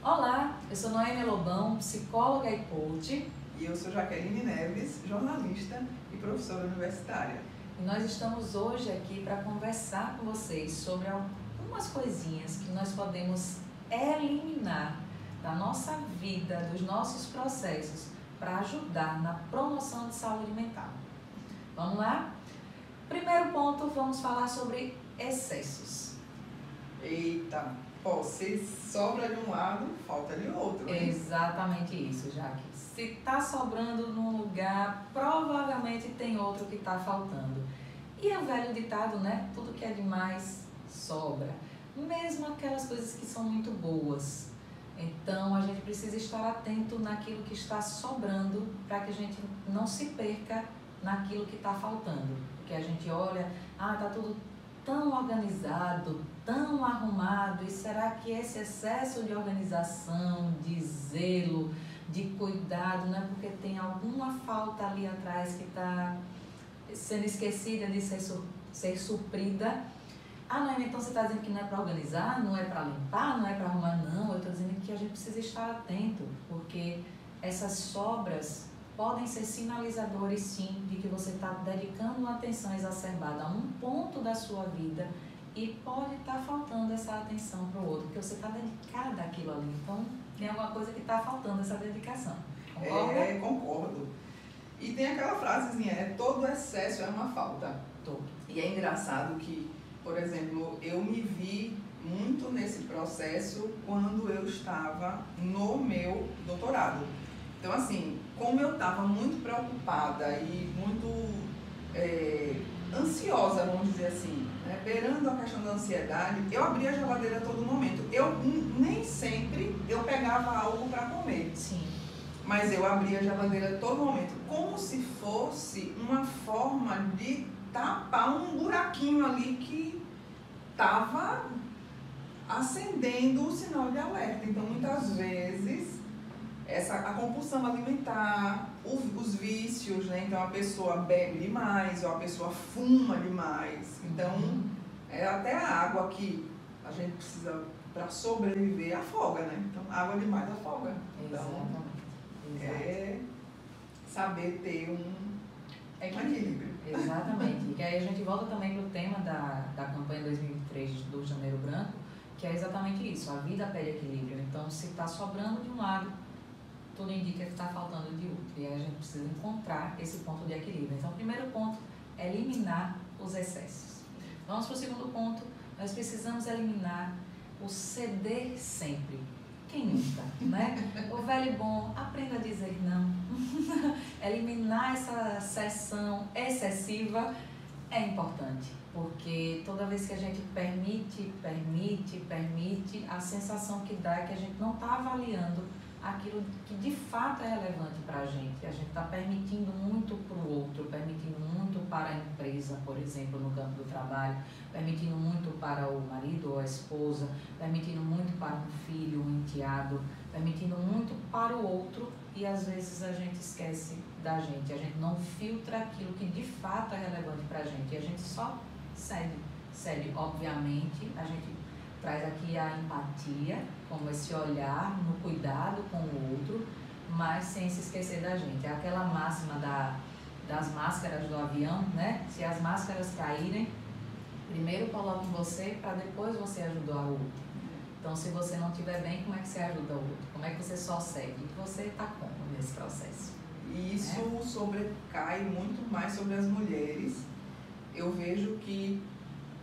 Olá, eu sou Noêmia Lobão, psicóloga e coach. E eu sou Jaqueline Neves, jornalista e professora universitária. E nós estamos hoje aqui para conversar com vocês sobre algumas coisinhas que nós podemos eliminar da nossa vida, dos nossos processos, para ajudar na promoção de saúde mental. Vamos lá? Primeiro ponto, vamos falar sobre excessos. Eita, se sobra de um lado, falta de outro, hein? Exatamente isso, Jaque. Se está sobrando num lugar, provavelmente tem outro que está faltando. E é o velho ditado, né? Tudo que é demais sobra. Mesmo aquelas coisas que são muito boas. Então, a gente precisa estar atento naquilo que está sobrando para que a gente não se perca naquilo que está faltando. Porque a gente olha, tá tudo tão organizado, tão arrumado, e será que esse excesso de organização, de zelo, de cuidado, não é porque tem alguma falta ali atrás que está sendo esquecida de ser suprida? Noemi, então você está dizendo que não é para organizar, não é para limpar, não é para arrumar? Não, eu estou dizendo que a gente precisa estar atento, porque essas sobras podem ser sinalizadores, sim, de que você está dedicando uma atenção exacerbada a um ponto da sua vida e pode estar faltando essa atenção para o outro, porque você está dedicada àquilo ali. Então, tem alguma coisa que está faltando essa dedicação. Concorda? Concordo. E tem aquela frasezinha, todo excesso é uma falta. Todo. E é engraçado que, por exemplo, eu me vi muito nesse processo quando eu estava no meu doutorado. Então, assim, como eu estava muito preocupada e muito ansiosa, vamos dizer assim, né, beirando a questão da ansiedade, eu abria a geladeira a todo momento. Nem sempre eu pegava algo para comer. Sim. Mas eu abria a geladeira a todo momento, como se fosse uma forma de tapar um buraquinho ali que estava acendendo o sinal de alerta. Então, muitas vezes, a compulsão alimentar, os vícios, né? Então, a pessoa bebe demais, ou a pessoa fuma demais. Então, até a água que a gente precisa para sobreviver afoga, né? Então, água demais afoga. Então, é saber ter um equilíbrio. Exatamente. E aí a gente volta também para o tema da campanha 2023 do Janeiro Branco, que é exatamente isso, a vida pede equilíbrio. Então, se está sobrando de um lado, tudo indica que está faltando de outro. E aí a gente precisa encontrar esse ponto de equilíbrio. Então, o primeiro ponto é eliminar os excessos. Vamos para o segundo ponto, nós precisamos eliminar o ceder sempre. Quem nunca, né? O velho e bom, aprenda a dizer não. Eliminar essa cessão excessiva é importante, porque toda vez que a gente permite, a sensação que dá é que a gente não está avaliando aquilo que de fato é relevante para a gente. A gente está permitindo muito para o outro, permitindo muito para a empresa, por exemplo, no campo do trabalho, permitindo muito para o marido ou a esposa, permitindo muito para um filho, um enteado, permitindo muito para o outro, e às vezes a gente esquece da gente, a gente não filtra aquilo que de fato é relevante para a gente, e a gente só cede. Obviamente, a gente traz aqui a empatia, como esse olhar no cuidado com o outro, mas sem se esquecer da gente. É aquela máxima das máscaras do avião, né? Se as máscaras caírem, primeiro coloque em você para depois você ajudar o outro. Então, se você não estiver bem, como é que você ajuda o outro? Como é que você só segue? Você está como nesse processo? E isso sobrecai muito mais sobre as mulheres. Eu vejo que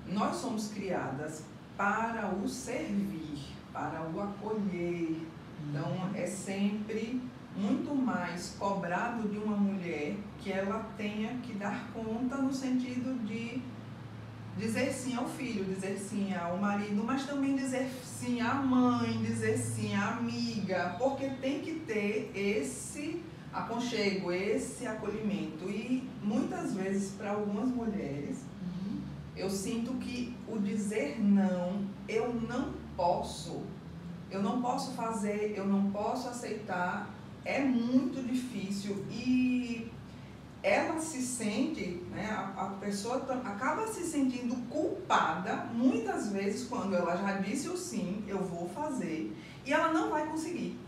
nós somos criadas para o servir, para o acolher. Então, é sempre muito mais cobrado de uma mulher que ela tenha que dar conta no sentido de dizer sim ao filho, dizer sim ao marido, mas também dizer sim à mãe, dizer sim à amiga, porque tem que ter esse aconchego, esse acolhimento. E muitas vezes, para algumas mulheres, eu sinto que o dizer não, eu não posso fazer, eu não posso aceitar, é muito difícil, e ela se sente, né, a pessoa acaba se sentindo culpada muitas vezes quando ela já disse o sim, eu vou fazer, e ela não vai conseguir.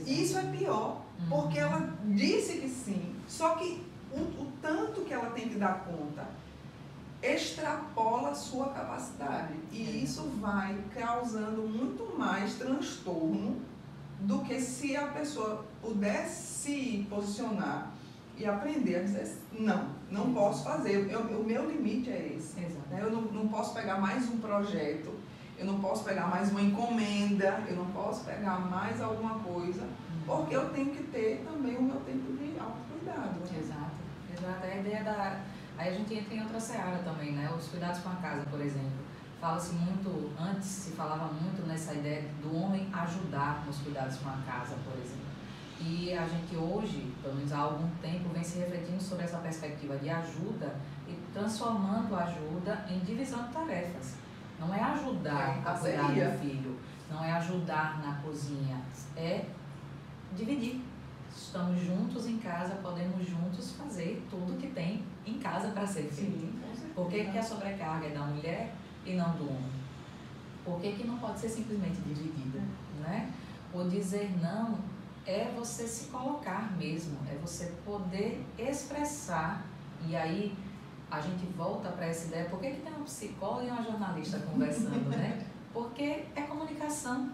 E isso é pior, porque ela disse que sim, só que o tanto que ela tem que dar conta extrapola a sua capacidade. E isso vai causando muito mais transtorno do que se a pessoa pudesse se posicionar e aprender a dizer, não posso fazer, o meu limite é esse. Né? Eu não posso pegar mais um projeto, eu não posso pegar mais uma encomenda, eu não posso pegar mais alguma coisa, porque eu tenho que ter também o meu tempo de autocuidado. Né? Exato. É a ideia da... Aí a gente entra em outra seara também, né? Os cuidados com a casa, por exemplo. Fala-se muito, antes se falava muito nessa ideia do homem ajudar nos cuidados com a casa, por exemplo. E a gente hoje, pelo menos há algum tempo, vem se refletindo sobre essa perspectiva de ajuda e transformando a ajuda em divisão de tarefas. Não é ajudar a cuidar do filho, não é ajudar na cozinha, é dividir. Estamos juntos em casa, podemos juntos fazer tudo que tem em casa para ser feito. Sim, por que a sobrecarga é da mulher e não do homem? Por que não pode ser simplesmente dividida? Né? O dizer não é você se colocar mesmo, é você poder expressar. E aí a gente volta para essa ideia, por que tem uma psicóloga e uma jornalista conversando, né? Porque é comunicação,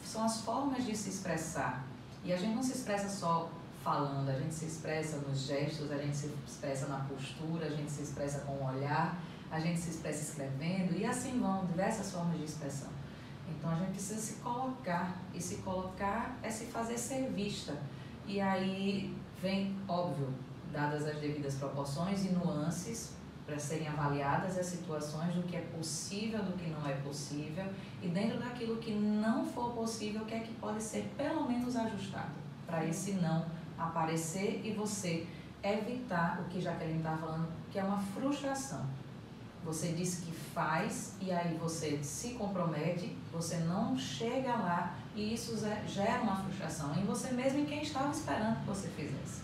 são as formas de se expressar. E a gente não se expressa só falando, a gente se expressa nos gestos, a gente se expressa na postura, a gente se expressa com o olhar, a gente se expressa escrevendo, e assim vão diversas formas de expressão. Então a gente precisa se colocar, e se colocar é se fazer ser vista. E aí vem, óbvio, dadas as devidas proporções e nuances, para serem avaliadas as situações do que é possível, do que não é possível, e dentro daquilo que não for possível, o que é que pode ser pelo menos ajustado, para esse não aparecer e você evitar o que Jaqueline está falando, que é uma frustração. Você diz que faz e aí você se compromete, você não chega lá e isso gera uma frustração em você mesmo e quem estava esperando que você fizesse.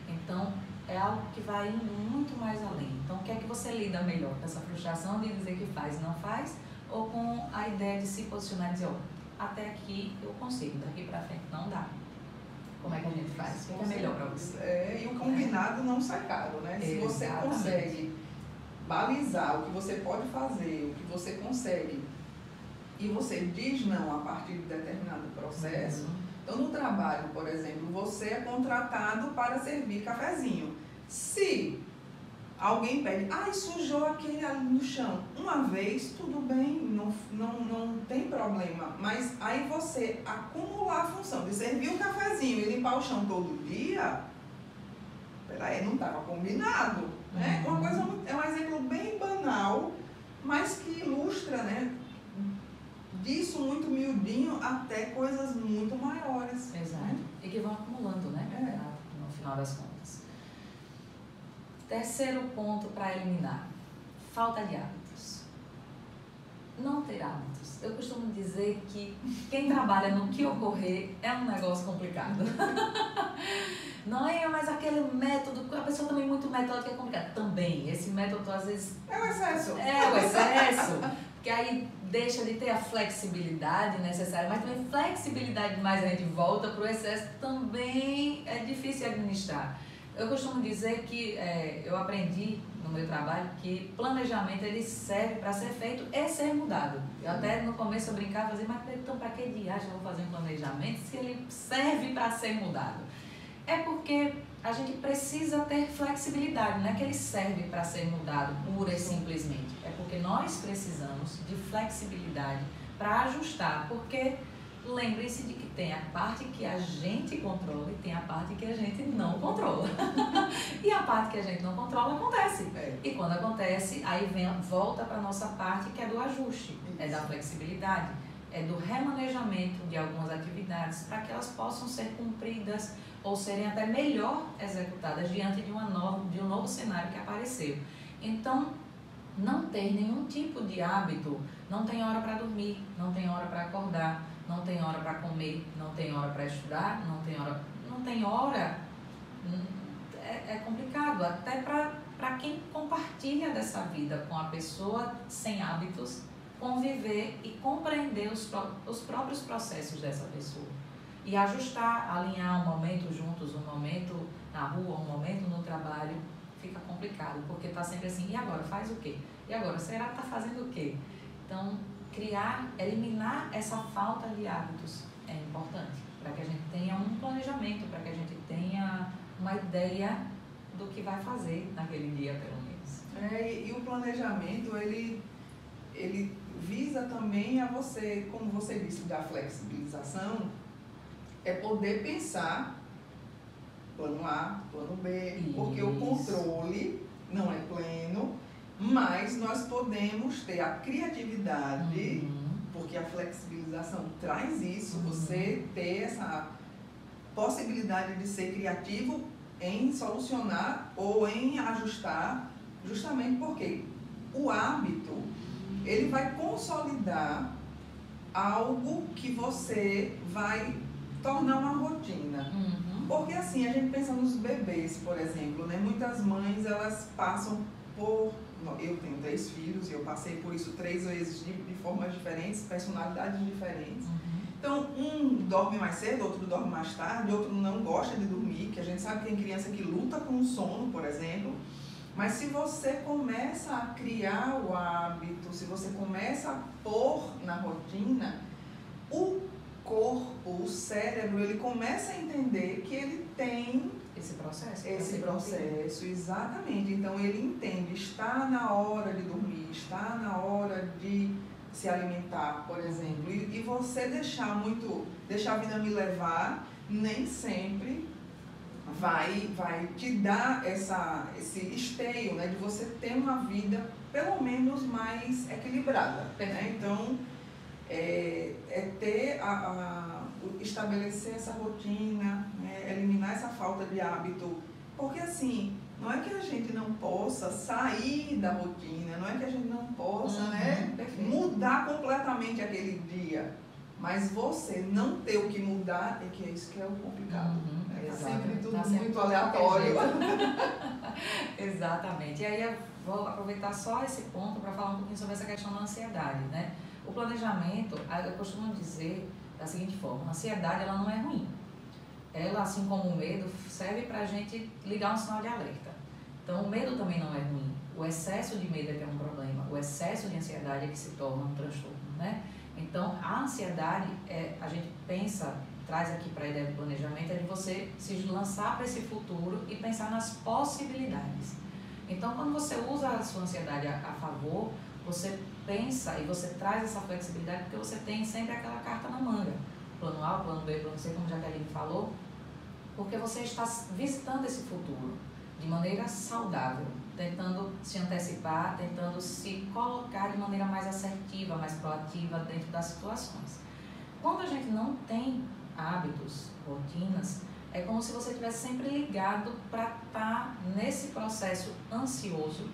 Então, é algo que vai indo muito mais além. Então, o que é que você lida melhor? Com essa frustração de dizer que faz e não faz? Ou com a ideia de se posicionar e dizer, até aqui eu consigo, daqui para frente não dá. Como é que a gente faz? O que é melhor para você? E o combinado não sai caro, né? Se você consegue balizar o que você pode fazer, o que você consegue, e você diz não a partir de determinado processo. Então, no trabalho, por exemplo, você é contratado para servir cafezinho. Se alguém pede, sujou aquele ali no chão, uma vez, tudo bem, não tem problema. Mas aí você acumular a função de servir o cafezinho e limpar o chão todo dia, peraí, não estava combinado. Né? Uma coisa, é um exemplo bem banal, mas que ilustra, né? Disso muito miudinho até coisas muito maiores. Exato. E que vão acumulando, né? No final das contas. Terceiro ponto para eliminar: falta de hábitos. Não ter hábitos. Eu costumo dizer que quem trabalha no que ocorrer é um negócio complicado. Não é mais aquele método, a pessoa também muito metódica é complicada. Também, esse método às vezes... É o excesso. É o excesso. Porque aí deixa de ter a flexibilidade necessária, mas também flexibilidade demais, a gente volta para o excesso, também é difícil administrar. Eu costumo dizer que eu aprendi no meu trabalho que planejamento ele serve para ser feito e ser mudado. Eu até no começo eu brincava e fazia, mas então para que diacho eu vou fazer um planejamento se ele serve para ser mudado? É porque a gente precisa ter flexibilidade, não é que ele serve para ser mudado pura e simplesmente. É porque nós precisamos de flexibilidade para ajustar, porque lembre-se de que tem a parte que a gente controla e tem a parte que a gente não controla. E a parte que a gente não controla acontece. E quando acontece, aí volta para a nossa parte que é do ajuste, é da flexibilidade, é do remanejamento de algumas atividades para que elas possam ser cumpridas ou serem até melhor executadas diante de um novo cenário que apareceu. Então, não ter nenhum tipo de hábito, não tem hora para dormir, não tem hora para acordar, não tem hora para comer, não tem hora para estudar, não tem hora, é complicado, até para quem compartilha dessa vida com a pessoa sem hábitos, conviver e compreender os próprios processos dessa pessoa. E ajustar, alinhar um momento juntos, um momento na rua, um momento no trabalho, fica complicado, porque está sempre assim, e agora, faz o quê? E agora, será que está fazendo o quê? Então, eliminar essa falta de hábitos é importante, para que a gente tenha um planejamento, para que a gente tenha uma ideia do que vai fazer naquele dia, pelo menos. E o planejamento, ele visa também a você, como você disse, da flexibilização, é poder pensar plano A, plano B, Isso. Porque o controle não é pleno, mas nós podemos ter a criatividade, porque a flexibilização traz isso, você ter essa possibilidade de ser criativo em solucionar ou em ajustar, justamente porque o hábito, ele vai consolidar algo que você vai tornar uma rotina. Porque assim, a gente pensa nos bebês, por exemplo, né? Muitas mães, elas passam por... Eu tenho 3 filhos e eu passei por isso 3 vezes de formas diferentes, personalidades diferentes. Então, um dorme mais cedo, outro dorme mais tarde, outro não gosta de dormir, que a gente sabe que tem criança que luta com o sono, por exemplo. Mas se você começa a criar o hábito, se você começa a pôr na rotina, o corpo, o cérebro, ele começa a entender que ele tem esse processo, exatamente. Então ele entende, está na hora de dormir, está na hora de se alimentar, por exemplo. E você deixar a vida me levar, nem sempre vai te dar esse esteio, né, de você ter uma vida pelo menos mais equilibrada, né? Então estabelecer essa rotina, né? Eliminar essa falta de hábito, porque assim, não é que a gente não possa sair da rotina, não é que a gente não possa mudar completamente aquele dia, mas você não ter o que mudar é que é isso que é o complicado. Tá sempre tudo muito aleatório. Exatamente. E aí eu vou aproveitar só esse ponto para falar um pouquinho sobre essa questão da ansiedade, né? O planejamento, eu costumo dizer da seguinte forma: a ansiedade, ela não é ruim. Ela, assim como o medo, serve para a gente ligar um sinal de alerta. Então, o medo também não é ruim. O excesso de medo é que é um problema. O excesso de ansiedade é que se torna um transtorno, né? Então, a ansiedade, a gente traz aqui para a ideia do planejamento, é de você se lançar para esse futuro e pensar nas possibilidades. Então, quando você usa a sua ansiedade a favor, você pensa e você traz essa flexibilidade, porque você tem sempre aquela carta na manga. Plano A, plano B, plano C, como a Jaqueline falou, porque você está visitando esse futuro de maneira saudável, tentando se antecipar, tentando se colocar de maneira mais assertiva, mais proativa dentro das situações. Quando a gente não tem hábitos, rotinas, é como se você estivesse sempre ligado para estar nesse processo ansioso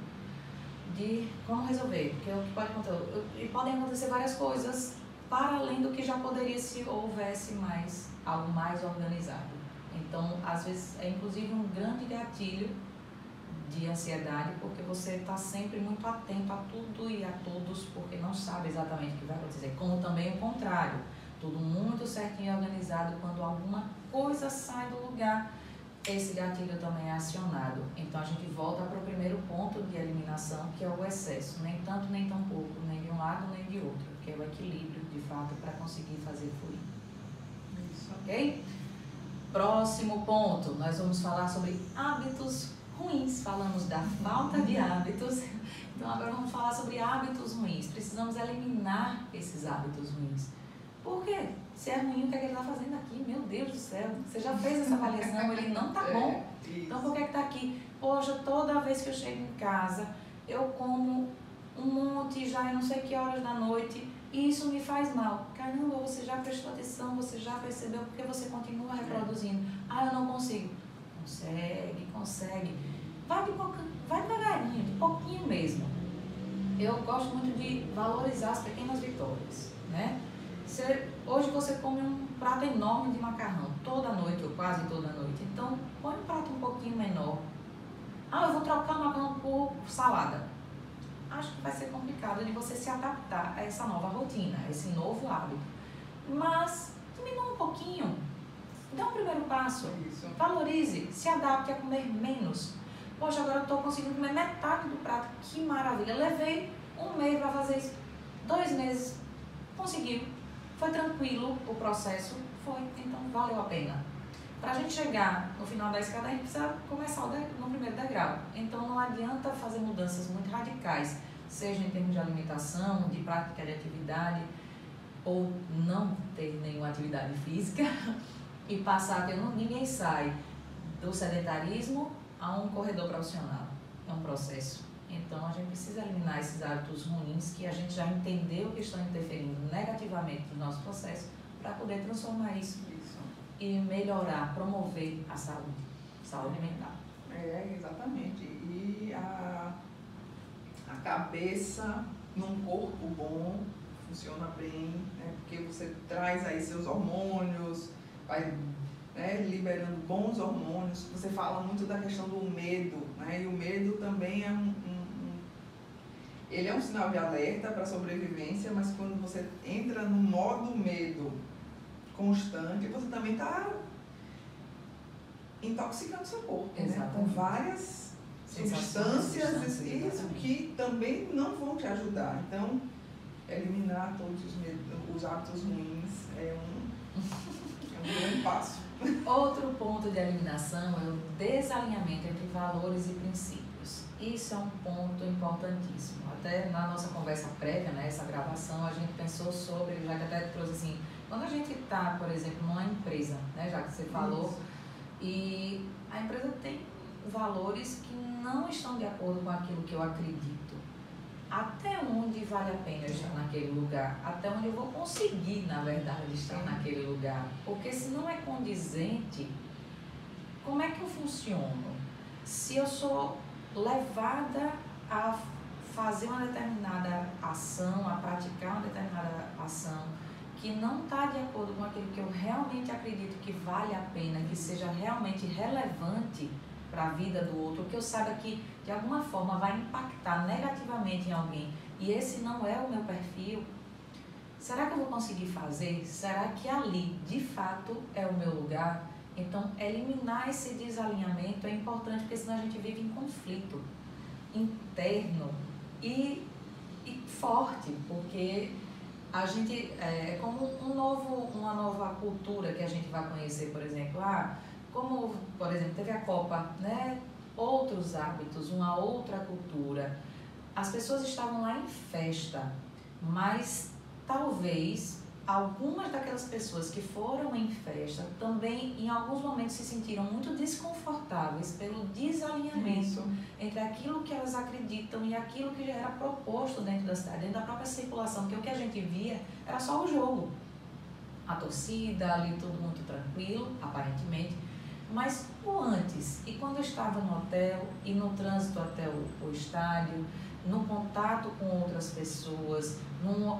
de como resolver, porque o que pode acontecer, e podem acontecer várias coisas para além do que já poderia se houvesse algo mais organizado. Então, às vezes, é inclusive um grande gatilho de ansiedade, porque você está sempre muito atento a tudo e a todos, porque não sabe exatamente o que vai acontecer. Como também o contrário, tudo muito certinho e organizado, quando alguma coisa sai do lugar, esse gatilho também é acionado. Então a gente volta para o primeiro ponto de eliminação, que é o excesso, nem tanto nem tão pouco, nem de um lado nem de outro, que é o equilíbrio de fato para conseguir fazer fluir. Isso. Ok? Próximo ponto, nós vamos falar sobre hábitos ruins. Falamos da falta de hábitos, então agora vamos falar sobre hábitos ruins. Precisamos eliminar esses hábitos ruins. Por quê? Se é ruim, o que é que ele está fazendo aqui? Meu Deus do céu, você já fez essa avaliação, ele não está bom. Então por que está aqui? Poxa, toda vez que eu chego em casa, eu como um monte já em não sei que horas da noite e isso me faz mal. Caramba, você já prestou atenção, você já percebeu, porque você continua reproduzindo. Ah, eu não consigo. Consegue. Vai devagarinho, de pouquinho mesmo. Eu gosto muito de valorizar as pequenas vitórias, né? Hoje você come um prato enorme de macarrão, toda noite ou quase toda noite. Então, põe um prato um pouquinho menor. Ah, eu vou trocar o macarrão por salada. acho que vai ser complicado de você se adaptar a essa nova rotina, a esse novo hábito. Mas diminua um pouquinho, dá um primeiro passo, valorize, se adapte a comer menos. Poxa, agora eu estou conseguindo comer metade do prato, que maravilha. Levei um mês para fazer isso, 2 meses, conseguiu, foi tranquilo o processo, foi, então valeu a pena. Para a gente chegar no final da escada, a gente precisa começar no primeiro degrau. Então não adianta fazer mudanças muito radicais, seja em termos de alimentação, de prática de atividade, ou não ter nenhuma atividade física e passar a ter, ninguém sai do sedentarismo a um corredor profissional. É um processo. Então a gente precisa eliminar esses hábitos ruins que a gente já entendeu que estão interferindo negativamente no nosso processo para poder transformar isso e melhorar, promover a saúde mental. Exatamente. E a cabeça num corpo bom funciona bem, né? Porque você traz aí seus hormônios, vai, né, liberando bons hormônios. Você fala muito da questão do medo, né? E o medo também é ele é um sinal de alerta para a sobrevivência, mas quando você entra no modo medo constante, você também está intoxicando seu corpo, né? Com várias substâncias isso, que também não vão te ajudar. Então, eliminar todos os hábitos ruins é um grande passo. Outro ponto de eliminação é o desalinhamento entre valores e princípios. Isso é um ponto importantíssimo. Até na nossa conversa prévia, né, essa gravação, a gente pensou sobre, já que até trouxe assim, quando a gente está, por exemplo, numa empresa, né, já que você falou, isso, e a empresa tem valores que não estão de acordo com aquilo que eu acredito. Até onde vale a pena eu estar naquele lugar? Até onde eu vou conseguir, na verdade, estar naquele lugar? Porque se não é condizente, como é que eu funciono? Se eu sou levada a fazer uma determinada ação, a praticar uma determinada ação que não está de acordo com aquilo que eu realmente acredito que vale a pena, que seja realmente relevante para a vida do outro, que eu saiba que de alguma forma vai impactar negativamente em alguém e esse não é o meu perfil, será que eu vou conseguir fazer? Será que ali de fato é o meu lugar? Então eliminar esse desalinhamento é importante, porque senão a gente vive em conflito interno e forte, porque a gente é como uma nova cultura que a gente vai conhecer, por exemplo, como, por exemplo, teve a Copa, né? Outros hábitos, uma outra cultura. As pessoas estavam lá em festa, mas talvez algumas daquelas pessoas que foram em festa também, em alguns momentos, se sentiram muito desconfortáveis pelo desalinhamento entre aquilo que elas acreditam e aquilo que já era proposto dentro da cidade, dentro da própria circulação, porque o que a gente via era só o jogo. A torcida, ali todo mundo tranquilo, aparentemente. Mas o antes, e quando eu estava no hotel e no trânsito até o estádio, no contato com outras pessoas,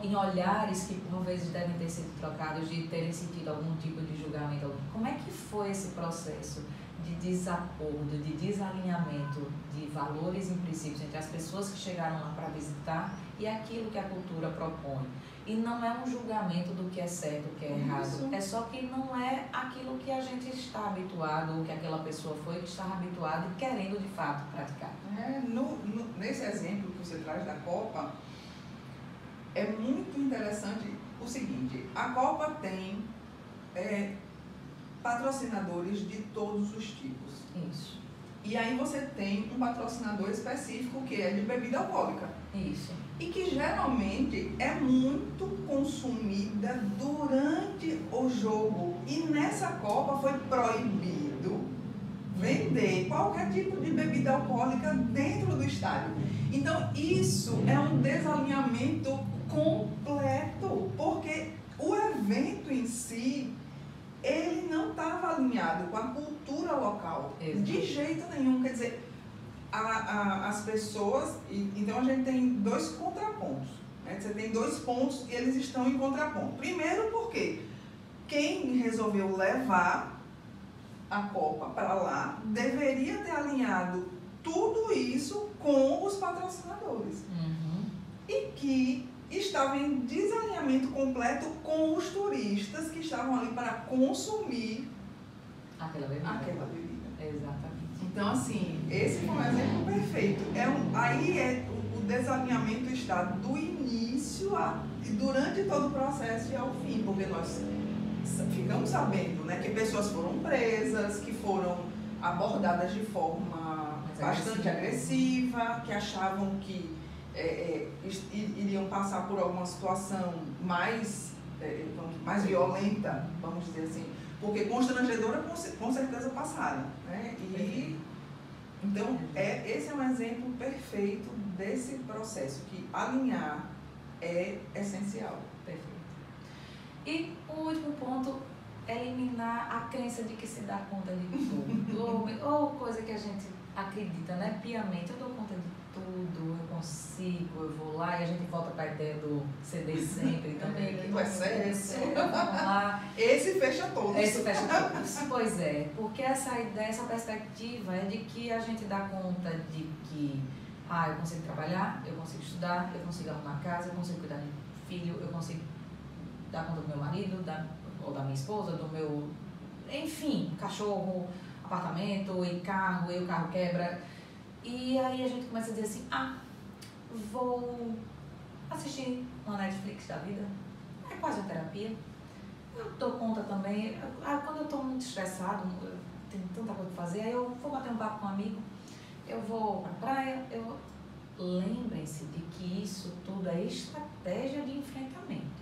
em olhares que por vezes devem ter sido trocados, de terem sentido algum tipo de julgamento, como é que foi esse processo de desacordo, de desalinhamento de valores e princípios entre as pessoas que chegaram lá para visitar e aquilo que a cultura propõe? E não é um julgamento do que é certo, o que é errado. É só que não é aquilo que a gente está habituado, ou que aquela pessoa foi que estava habituada e querendo de fato praticar. Nesse exemplo que você traz da Copa, é muito interessante o seguinte: a Copa tem patrocinadores de todos os tipos. Isso. E aí você tem um patrocinador específico que é de bebida alcoólica. Isso. E que geralmente é muito consumida durante o jogo. E nessa Copa foi proibido vender qualquer tipo de bebida alcoólica dentro do estádio. Então isso é um desalinhamento completo, porque o evento em si, ele não estava alinhado com a cultura local. Exato. De jeito nenhum. Quer dizer, as pessoas, então a gente tem dois contrapontos, né? Você tem 2 pontos e eles estão em contraponto. Primeiro, porque quem resolveu levar a Copa para lá deveria ter alinhado tudo isso com os patrocinadores. e que estava em desalinhamento completo com os turistas que estavam ali para consumir aquela bebida. Exatamente. Então, assim, esse foi um exemplo perfeito. O desalinhamento está do início e durante todo o processo e ao fim, porque nós ficamos sabendo, né, que pessoas foram presas, que foram abordadas de forma bastante agressiva, que achavam que iriam passar por alguma situação mais violenta, vamos dizer assim, porque constrangedora com certeza passaram, né? Então, esse é um exemplo perfeito desse processo, que alinhar é essencial. Perfeito. E o último ponto, eliminar a crença de que se dá conta de tudo, ou coisa que a gente acredita, né, piamente, eu dou conta de tudo, eu consigo, eu vou lá, e a gente volta para a ideia do CD sempre também. Do excesso. Vamos lá. Esse fecha todos. Esse fecha todos. Pois é, porque essa ideia, essa perspectiva é de que a gente dá conta de que eu consigo trabalhar, eu consigo estudar, eu consigo arrumar casa, eu consigo cuidar de filho, eu consigo dar conta do meu marido, ou da minha esposa, do meu, enfim, cachorro, apartamento e o carro quebra. E aí a gente começa a dizer assim, vou assistir uma Netflix da vida, é quase uma terapia. Eu dou conta também, quando eu estou muito estressado, eu tenho tanta coisa para fazer, aí eu vou bater um papo com um amigo, eu vou para a praia, Lembrem-se de que isso tudo é estratégia de enfrentamento.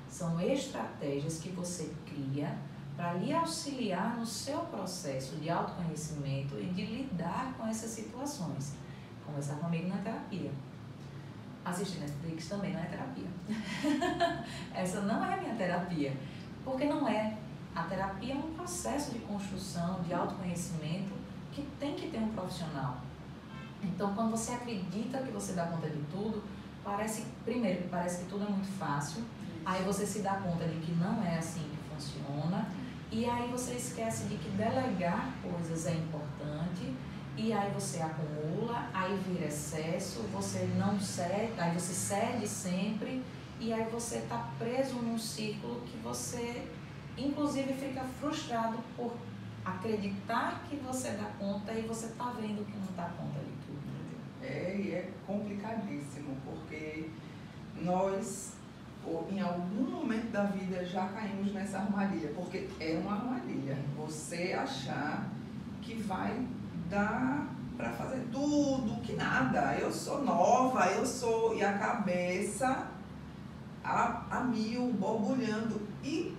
São estratégias que você cria para lhe auxiliar no seu processo de autoconhecimento e de lidar com essas situações. Conversar comigo não é terapia. Assistir Netflix também não é terapia. Essa não é a minha terapia. Porque não é. A terapia é um processo de construção, de autoconhecimento que tem que ter um profissional. Então, quando você acredita que você dá conta de tudo, parece que tudo é muito fácil. Aí você se dá conta de que não é assim que funciona. E aí você esquece de que delegar coisas é importante, e aí você acumula, aí vira excesso, você não cede, aí você cede sempre, e aí você está preso num círculo que você, inclusive, fica frustrado por acreditar que você dá conta e você está vendo que não dá conta de tudo. E é complicadíssimo, porque nós, em algum momento da vida, já caímos nessa armadilha, porque é uma armadilha. Você achar que vai dar para fazer tudo, que nada, eu sou nova, e a cabeça a mil, borbulhando. E,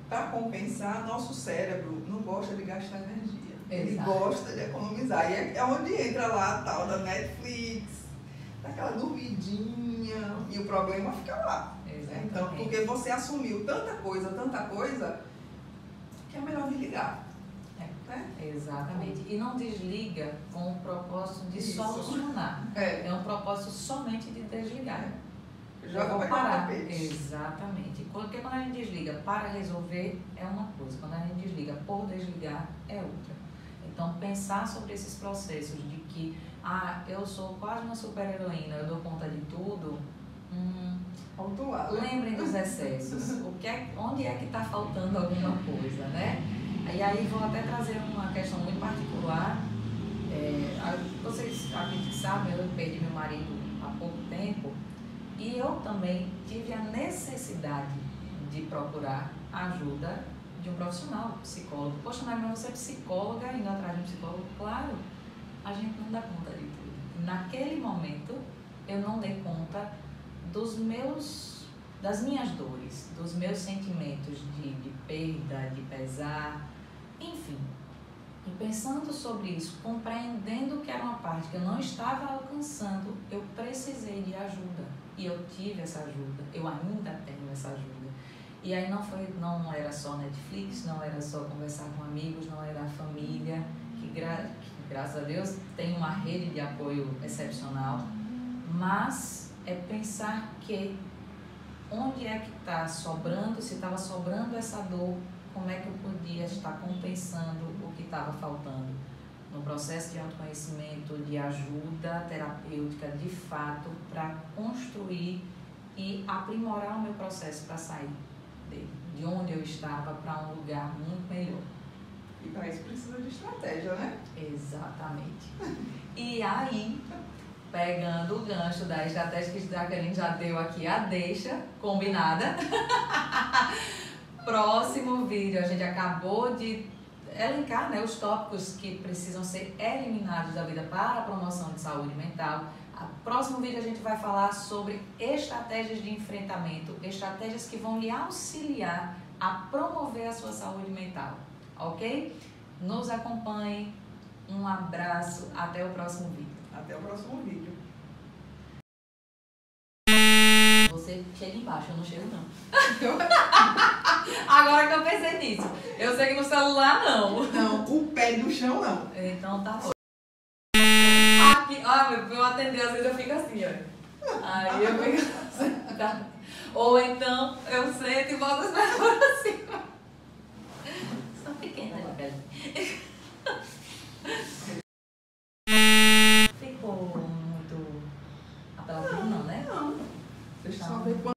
para compensar, nosso cérebro não gosta de gastar energia. Ele gosta de economizar. E é onde entra lá a tal da Netflix, daquela dormidinha, e o problema fica lá. Exatamente. Então, porque você assumiu tanta coisa, que é melhor desligar. Né? Exatamente. E não desliga com o propósito de solucionar. É um propósito somente de desligar. Joga para parar. Exatamente. Porque quando a gente desliga para resolver é uma coisa, quando a gente desliga por desligar é outra. Então, pensar sobre esses processos de que, eu sou quase uma super-heroína, eu dou conta de tudo. Lembrem dos excessos. Onde é que está faltando alguma coisa, né? E aí vou até trazer uma questão muito particular. Vocês acredito que sabem, eu perdi meu marido há pouco tempo e eu também tive a necessidade de procurar ajuda de um profissional, psicólogo. Poxa, mas você é psicóloga, indo atrás de um psicólogo? Claro, a gente não dá conta de tudo. Naquele momento, eu não dei conta das minhas dores, dos meus sentimentos de perda, de pesar, enfim. E pensando sobre isso, compreendendo que era uma parte que eu não estava alcançando, eu precisei de ajuda. E eu tive essa ajuda, eu ainda tenho essa ajuda. E aí não era só Netflix, não era só conversar com amigos, não era a família, que graças a Deus tem uma rede de apoio excepcional, mas é pensar que onde é que está sobrando, se estava sobrando essa dor, como é que eu podia estar compensando o que estava faltando no processo de autoconhecimento, de ajuda terapêutica, de fato, para construir e aprimorar o meu processo para sair dele, de onde eu estava para um lugar muito melhor. E para isso precisa de estratégia, né? Exatamente. E aí, pegando o gancho da estratégia que a Jacqueline já deu aqui, a deixa combinada. Próximo vídeo, a gente acabou de elencar, né, os tópicos que precisam ser eliminados da vida para a promoção de saúde mental. No próximo vídeo a gente vai falar sobre estratégias de enfrentamento, estratégias que vão lhe auxiliar a promover a sua saúde mental, ok? Nos acompanhe, um abraço, até o próximo vídeo. Até o próximo vídeo. Você chega embaixo, eu não chego não. Agora que eu pensei nisso, eu sei que no celular não. Não, o pé no chão não. Então tá bom. Aqui, eu atender, às vezes eu fico assim, ó. Aí eu fico assim, tá? Ou então eu sento e boto as pernas pra cima. São pequenas, né, ficou muito apelativo, não, né? Não. Deixa eu só ver quanto.